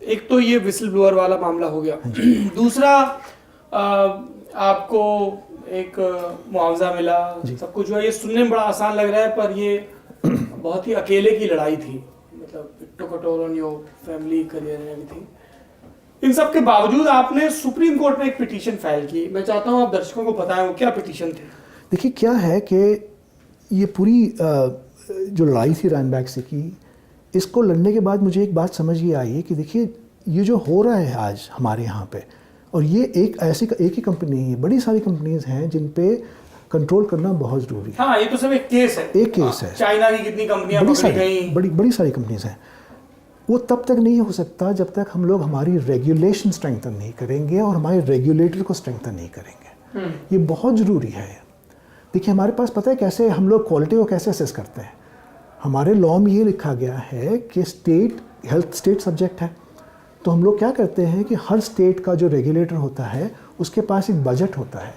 एक तो ये विसल ब्लोअर वाला मामला हो गया, दूसरा आपको एक मुआवजा मिला, सब कुछ हुआ। ये सुनने में बड़ा आसान लग रहा है पर ये बहुत ही अकेले की लड़ाई थी, मतलब it took a toll on your family, career and everything. इन सब के बावजूद आपने सुप्रीम कोर्ट में एक पिटीशन फाइल की। मैं चाहता हूँ आप दर्शकों को बताएं वो क्या पिटीशन थे। देखिए क्या है कि ये पूरी जो लड़ाई थी रैनबैक से की, इसको लड़ने के बाद मुझे एक बात समझ ये आई है कि देखिए ये जो हो रहा है आज हमारे यहाँ पे, और ये एक ही कंपनी नहीं है, बड़ी सारी कंपनीज हैं जिन पे कंट्रोल करना बहुत ज़रूरी है। हाँ, ये तो सब एक केस है। एक केस है। चाइना की कितनी कंपनियां पकड़ी गई, बड़ी सारी कंपनीज हैं। वो तब तक नहीं हो सकता जब तक हम लोग हमारी रेगुलेशन स्ट्रेंथन नहीं करेंगे और हमारे रेगुलेटर को स्ट्रेंथन नहीं करेंगे। ये बहुत ज़रूरी है। देखिए हमारे पास पता है कैसे हम लोग क्वालिटी को कैसे असेस करते हैं। हमारे लॉ में ये लिखा गया है कि हेल्थ स्टेट सब्जेक्ट है, तो हम लोग क्या करते हैं कि हर स्टेट का जो रेगुलेटर होता है उसके पास एक बजट होता है।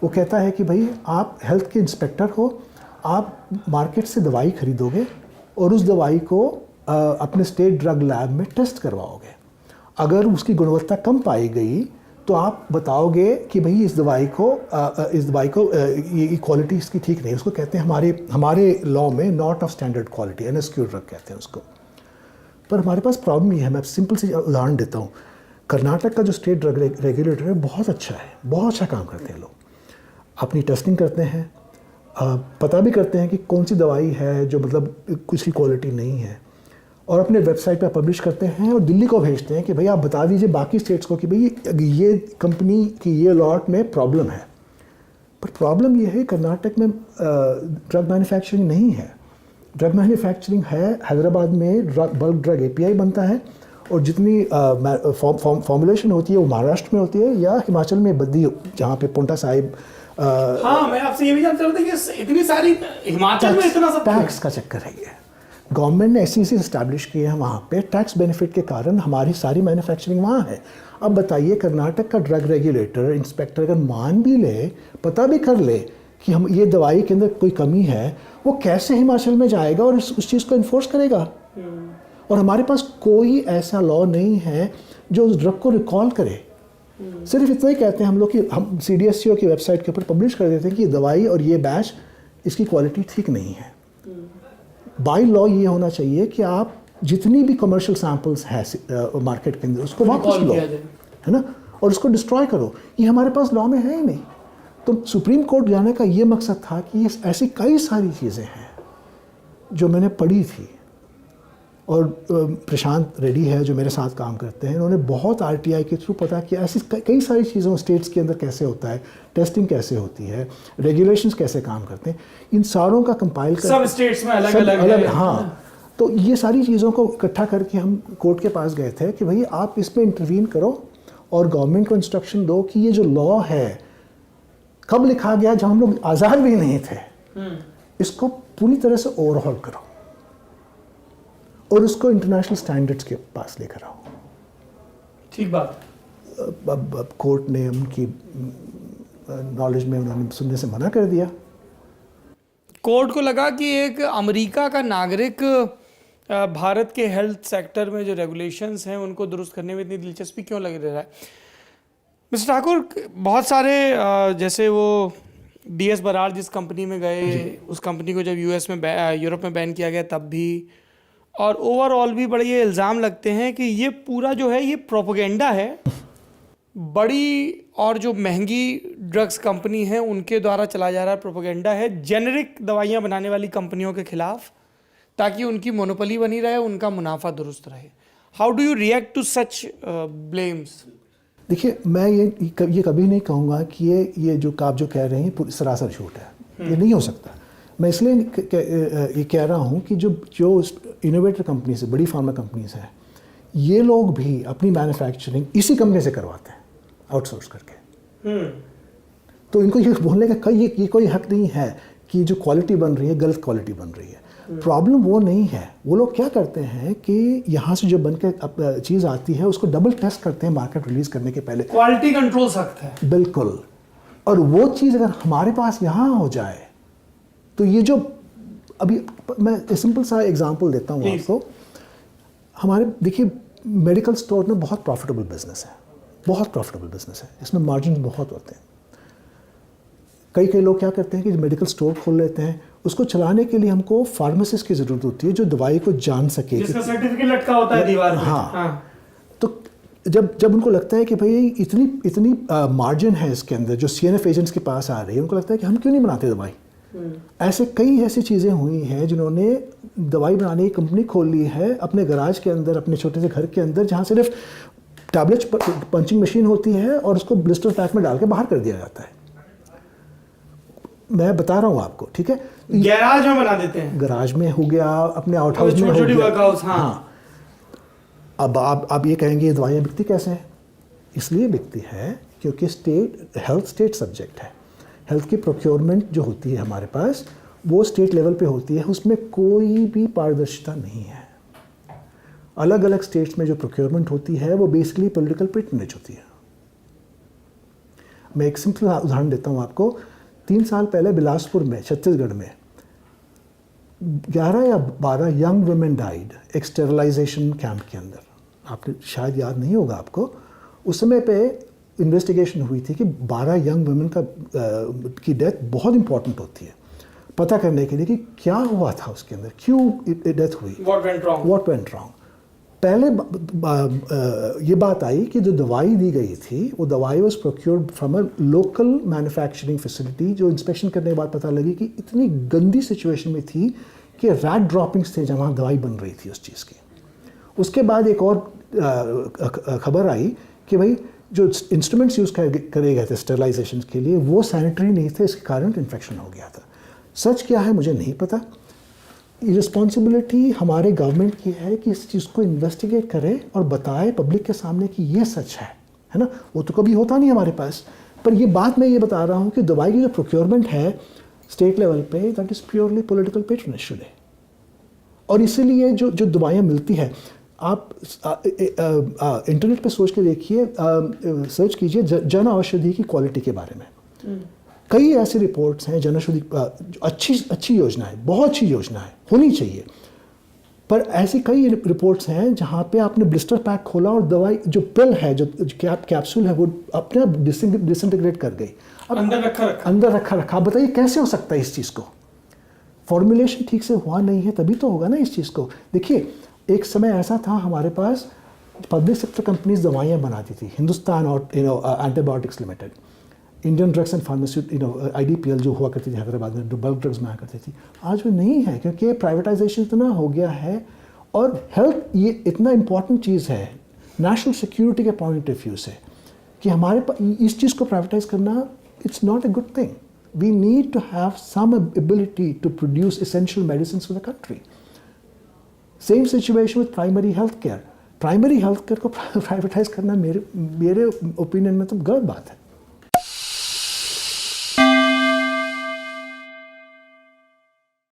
वो कहता है कि भाई आप हेल्थ के इंस्पेक्टर हो, आप मार्केट से दवाई खरीदोगे और उस दवाई को अपने स्टेट ड्रग लैब में टेस्ट करवाओगे। अगर उसकी गुणवत्ता कम पाई गई तो आप बताओगे कि भाई इस दवाई को ये क्वालिटी इसकी ठीक नहीं। उसको कहते हैं हमारे लॉ में not of standard quality, NSQ drug कहते हैं उसको। पर हमारे पास प्रॉब्लम ये है, मैं सिंपल सी उदाहरण देता हूँ। कर्नाटक का जो स्टेट ड्रग रेगुलेटर है बहुत अच्छा है, बहुत अच्छा काम करते हैं। लोग अपनी टेस्टिंग करते हैं, पता भी करते हैं कि कौन सी दवाई है जो मतलब किसी क्वालिटी नहीं है, और अपने वेबसाइट पर पब्लिश करते हैं और दिल्ली को भेजते हैं कि भाई आप बता दीजिए बाकी स्टेट्स को कि भाई ये कंपनी की ये लॉट में प्रॉब्लम है। पर प्रॉब्लम ये है कर्नाटक में ड्रग मैन्युफैक्चरिंग नहीं है। ड्रग मैन्युफैक्चरिंग है हैदराबाद में, बल्क ड्रग API बनता है, और जितनी फॉर्मुलेशन होती है वो महाराष्ट्र में होती है या हिमाचल में बद्दी, जहाँ पे पोंटा साहिब। हाँ, मैं आपसे ये भी जानता हूँ कि इतनी सारी हिमाचल में इतना सब टैक्स का चक्कर है। ये गवर्नमेंट ने SEC इस्टेब्लिश किए हैं, वहाँ पे टैक्स बेनिफिट के कारण हमारी सारी मैन्युफैक्चरिंग वहाँ है। अब बताइए कर्नाटक का ड्रग रेगुलेटर इंस्पेक्टर अगर मान भी ले, पता भी कर ले कि हम ये दवाई के अंदर कोई कमी है, वो कैसे हिमाचल में जाएगा और उस चीज़ को इन्फोर्स करेगा। और हमारे पास कोई ऐसा लॉ नहीं है जो उस ड्रग को रिकॉल करे। सिर्फ इतना ही कहते हैं हम लोग कि हम CDSCO की वेबसाइट के ऊपर पब्लिश कर देते हैं कि ये दवाई और ये बैच इसकी क्वालिटी ठीक नहीं है। बाय लॉ ये होना चाहिए कि आप जितनी भी कमर्शियल सैंपल्स है मार्केट के अंदर उसको वापस लो, है ना, और उसको डिस्ट्रॉय करो। ये हमारे पास लॉ में है ही नहीं। तो सुप्रीम कोर्ट जाने का ये मकसद था कि ये ऐसी कई सारी चीज़ें हैं जो मैंने पढ़ी थी, और प्रशांत रेड्डी है जो मेरे साथ काम करते हैं, उन्होंने बहुत RTI के थ्रू पता किया ऐसी कई सारी चीज़ों स्टेट्स के अंदर कैसे होता है, टेस्टिंग कैसे होती है, रेगुलेशंस कैसे काम करते हैं, इन सारों का कंपाइल कर सब स्टेट्स में अलग। हाँ, तो ये सारी चीज़ों को इकट्ठा करके हम कोर्ट के पास गए थे कि भाई आप इसमें इंटरवीन करो और गवर्नमेंट को इंस्ट्रक्शन दो कि ये जो लॉ है कब लिखा गया जब हम लोग आज़ाद भी नहीं थे, इसको पूरी तरह से ओवरहॉल करो और उसको इंटरनेशनल स्टैंडर्ड्स के पास लेकर आओ। ठीक बात। अब कोर्ट ने उनकी नॉलेज में उन्होंने सुनने से मना कर दिया। कोर्ट को लगा कि एक अमेरिका का नागरिक भारत के हेल्थ सेक्टर में जो रेगुलेशंस हैं उनको दुरुस्त करने में इतनी दिलचस्पी क्यों लग रहा है। मिस्टर ठाकुर, बहुत सारे जैसे वो DS बराड़ जिस कंपनी में गए, उस कंपनी को जब यूरोप में बैन किया गया तब भी, और ओवरऑल भी बड़े ये इल्ज़ाम लगते हैं कि ये पूरा जो है ये प्रोपेगेंडा है। बड़ी और जो महंगी ड्रग्स कंपनी है उनके द्वारा चला जा रहा प्रोपेगेंडा है जेनेरिक दवाइयाँ बनाने वाली कंपनियों के खिलाफ, ताकि उनकी मोनोपोली बनी रहे, उनका मुनाफा दुरुस्त रहे। How do you react to such blames? देखिए मैं ये कभी नहीं कहूँगा कि ये जो आप जो कह रहे हैं सरासर झूठ है। ये नहीं हो सकता। मैं इसलिए ये कह रहा हूँ कि जो इनोवेटर कंपनीज है, बड़ी फार्मा कंपनीज हैं, ये लोग भी अपनी मैन्युफैक्चरिंग इसी कंपनी से करवाते हैं आउटसोर्स करके। तो इनको ये बोलने का ये कोई हक नहीं है कि जो क्वालिटी बन रही है गलत क्वालिटी बन रही है। प्रॉब्लम वो नहीं है। वो लोग क्या करते हैं कि यहाँ से जो बन के चीज़ आती है उसको डबल टेस्ट करते हैं मार्केट रिलीज करने के पहले। क्वालिटी कंट्रोल सख्त है। बिल्कुल। और वो चीज़ अगर हमारे पास यहाँ हो जाए तो ये जो अभी मैं सिंपल सा एग्जांपल देता हूँ आपको। हमारे देखिए मेडिकल स्टोर में बहुत प्रॉफिटेबल बिजनेस है, बहुत प्रॉफिटेबल बिजनेस है, इसमें मार्जिन बहुत होते हैं। कई लोग क्या करते हैं कि मेडिकल स्टोर खोल लेते हैं, उसको चलाने के लिए हमको फार्मासिस्ट की ज़रूरत होती है जो दवाई को जान सके, जिसका सर्टिफिकेट लटका होता है दीवार में। हाँ। तो जब उनको लगता है कि भाई इतनी मार्जिन है इसके अंदर जो CNF एजेंट्स के पास आ रही है, उनको लगता है कि हम क्यों नहीं बनाते दवाई। ऐसे कई ऐसी चीज़ें हुई हैं जिन्होंने दवाई बनाने की कंपनी खोल ली है अपने गराज के अंदर, अपने छोटे से घर के अंदर, जहाँ सिर्फ टैबलेट्स पंचिंग मशीन होती है और उसको ब्लिस्टर पैक में डाल के बाहर कर दिया जाता है। मैं बता रहा हूँ आपको, ठीक है। गैराज में बना देते हैं, गराज में हो गया, अपने आउट हाउस में हो छोटी गया। वर्कहाउस। हाँ। अब आप ये कहेंगे ये दवाइयाँ बिकती कैसे हैं? इसलिए बिकती है क्योंकि हेल्थ स्टेट सब्जेक्ट है। हेल्थ की प्रोक्योरमेंट जो होती है हमारे पास वो स्टेट लेवल पे होती है, उसमें कोई भी पारदर्शिता नहीं है। अलग अलग स्टेट्स में जो प्रोक्योरमेंट होती है वो बेसिकली पॉलिटिकल पैटर्नेज होती है। मैं एक सिंपल उदाहरण देता हूँ आपको। 3 साल पहले बिलासपुर में, छत्तीसगढ़ में 11 या 12 यंग वुमेन डाइड एक स्टेरलाइजेशन कैंप के अंदर। आपने शायद याद नहीं होगा आपको, उस समय पे इन्वेस्टिगेशन हुई थी कि 12 यंग वुमेन की डेथ बहुत इंपॉर्टेंट होती है पता करने के लिए कि क्या हुआ था उसके अंदर, क्यों डेथ हुई, व्हाट वेंट रॉन्ग। पहले ये बात आई कि जो दवाई दी गई थी वो दवाई was procured from a local manufacturing facility, जो इंस्पेक्शन करने के बाद पता लगी कि इतनी गंदी सिचुएशन में थी कि रैट ड्रॉपिंग्स थे जहाँ दवाई बन रही थी उस चीज़ की। उसके बाद एक और खबर आई कि भाई जो इंस्ट्रूमेंट्स यूज़ करे गए थे स्टेरलाइजेशन के लिए वो सैनिटरी नहीं थे, इसके कारण इन्फेक्शन हो गया था। सच क्या है मुझे नहीं पता। रिस्पॉन्सिबिलिटी हमारे गवर्नमेंट की है कि इस चीज़ को इन्वेस्टिगेट करे और बताए पब्लिक के सामने कि ये सच है ना। वो तो कभी होता नहीं हमारे पास, पर ये बात मैं ये बता रहा हूँ कि दवाई की जो प्रोक्योरमेंट है स्टेट लेवल पे, that is purely political patronage today. और इसीलिए जो दवाइयाँ मिलती है, आप इंटरनेट पे सोच के देखिए, सर्च कीजिए जन औषधि की क्वालिटी के बारे में। कई ऐसी रिपोर्ट्स हैं जन औषधि अच्छी योजना है, बहुत अच्छी योजना है, होनी चाहिए, पर ऐसी कई रिपोर्ट्स हैं जहाँ पे आपने ब्लिस्टर पैक खोला और दवाई जो पिल है, जो कैप्सूल है, वो अपने आप डिसइंटीग्रेट कर गई, अंदर रखा। बताइए कैसे हो सकता है इस चीज़ को? फॉर्मुलेशन ठीक से हुआ नहीं है, तभी तो होगा ना इस चीज़ को। देखिए एक समय ऐसा था हमारे पास, पब्लिक सेक्टर कंपनीज दवाइयाँ बनाती थी, हिंदुस्तान और antibiotics limited, Indian drugs and pharmaceuticals IDPL जो हुआ करती थी हैदराबाद में, जो बल्क ड्रग्स बनाया करती थी। आज वो नहीं है क्योंकि प्राइवेटाइजेशन इतना हो गया है और हेल्थ ये इतना इम्पॉर्टेंट चीज़ है नेशनल सिक्योरिटी के पॉइंट ऑफ व्यू से कि हमारे पास इस चीज़ को प्राइवेटाइज करना it's not a good thing. We need to have some ability to produce essential medicine for the country. Same situation with primary health care. Primary health care को privatise करना मेरे ओपिनियन में तो गलत बात है।